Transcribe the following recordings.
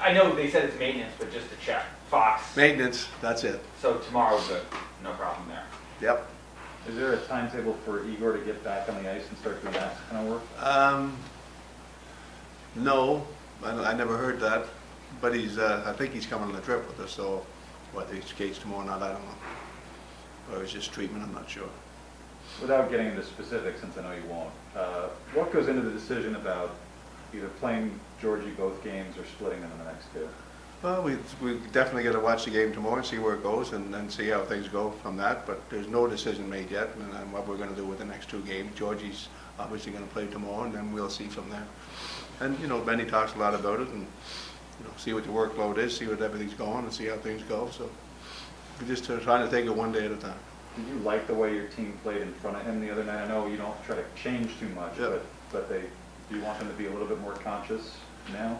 I know they said it's maintenance, but just to check. Fox. Maintenance, that's it. So tomorrow's good. No problem there. Yep. Is there a timetable for Igor to get back on the ice and start doing that kind of work? No, I never heard that, but I think he's coming on the trip with us, so whether he skates tomorrow or not, I don't know. Or it's just treatment, I'm not sure. Without getting into specifics, since I know you won't, what goes into the decision about either playing Georgie both games or splitting them in the next two? Well, we definitely got to watch the game tomorrow and see where it goes and then see how things go from that, but there's no decision made yet on what we're going to do with the next two games. Georgie's obviously going to play tomorrow, and then we'll see from there. And, Benny talks a lot about it, and, see what the workload is, see what everything's going, and see how things go. So we're just trying to take it one day at a time. Did you like the way your team played in front of him the other night? I know you don't try to change too much, Yeah. but do you want them to be a little bit more conscious now?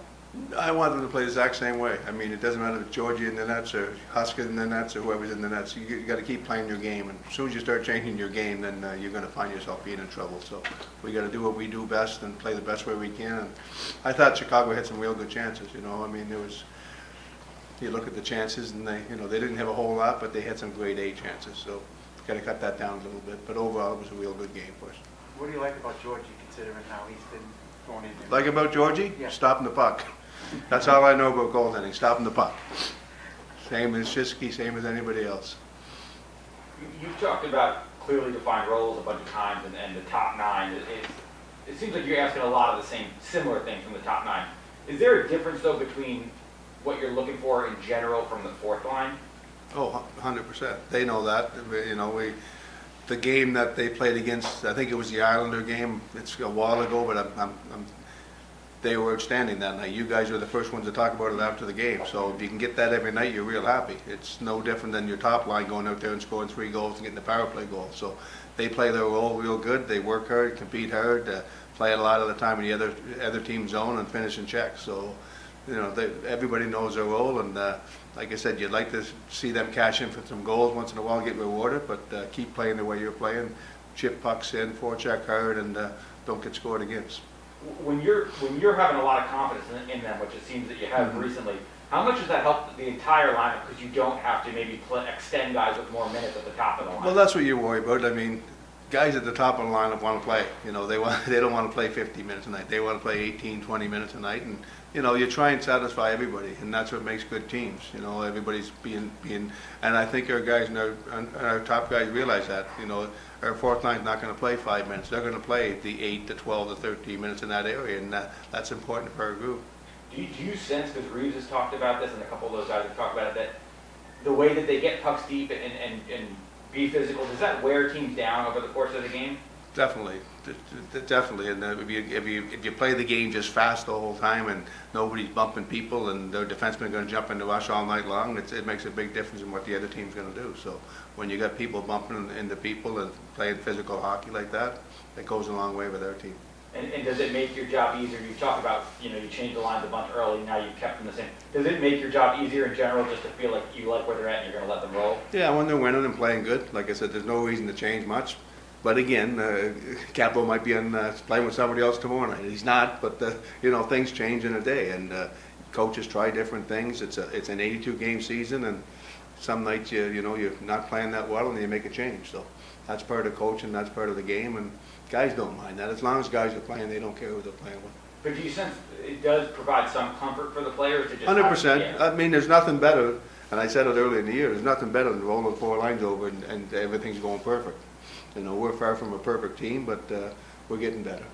I want them to play the exact same way. I mean, it doesn't matter if Georgie in the nets or Husker in the nets or whoever's in the nets. You got to keep playing your game, and as soon as you start changing your game, then you're going to find yourself being in trouble. So we got to do what we do best and play the best way we can. And I thought Chicago had some real good chances. I mean, you look at the chances, and they didn't have a whole lot, but they had some grade A chances. So got to cut that down a little bit. But overall, it was a real good game for us. What do you like about Georgie, considering how he's been going in there? Like about Georgie? Yeah. Stopping the puck. That's all I know about goaltending, stopping the puck. Same as Shinsky, same as anybody else. You've talked about clearly defined roles a bunch of times, and the top nine. It seems like you're asking a lot of the similar things from the top nine. Is there a difference, though, between what you're looking for in general from the fourth line? Oh, 100%. They know that. The game that they played against, I think it was the Islander game. It's a while ago, but they were outstanding that night. You guys were the first ones to talk about it after the game. So if you can get that every night, you're real happy. It's no different than your top line going out there and scoring 3 goals and getting the power play goal. So they play their role real good. They work hard, compete hard, play a lot of the time in the other team's zone and finish in check. So everybody knows their role, and like I said, you'd like to see them cash in for some goals once in a while, get rewarded, but keep playing the way you're playing. Chip pucks in, forecheck hard, and don't get scored against. When you're having a lot of confidence in them, which it seems that you have recently, how much does that help the entire lineup, because you don't have to maybe extend guys with more minutes at the top of the lineup? Well, that's what you worry about. I mean, guys at the top of the lineup want to play. They don't want to play 50 minutes a night. They want to play 18, 20 minutes a night, and you try and satisfy everybody, and that's what makes good teams. Everybody's being, and I think our guys and our top guys realize that. Our fourth line's not going to play 5 minutes. They're going to play the 8 to 12 to 13 minutes in that area, and that's important for our group. Do you sense, because Reeves has talked about this, and a couple of those guys have talked about it, that the way that they get pucks deep and be physical, does that wear teams down over the course of the game? Definitely, definitely. And if you play the game just fast the whole time and nobody's bumping people and their defensemen are going to jump into rush all night long, it makes a big difference in what the other team's going to do. So when you got people bumping into people and playing physical hockey like that, it goes a long way with our team. And does it make your job easier? You talk about, you changed the lines a bunch early, now you've kept them the same. Does it make your job easier in general just to feel like you like where they're at and you're going to let them roll? Yeah, when they're winning and playing good, like I said, there's no reason to change much. But again, Capo might be playing with somebody else tomorrow night. He's not, but things change in a day, and coaches try different things. It's an 82-game season, and some nights you're not playing that well, and you make a change. So that's part of coaching, that's part of the game, and guys don't mind that. As long as guys are playing, they don't care who they're playing with. But do you sense it does provide some comfort for the players to just 100%. Yeah. I mean, there's nothing better, and I said it earlier in the year. There's nothing better than rolling 4 lines over and everything's going perfect. We're far from a perfect team, but we're getting better.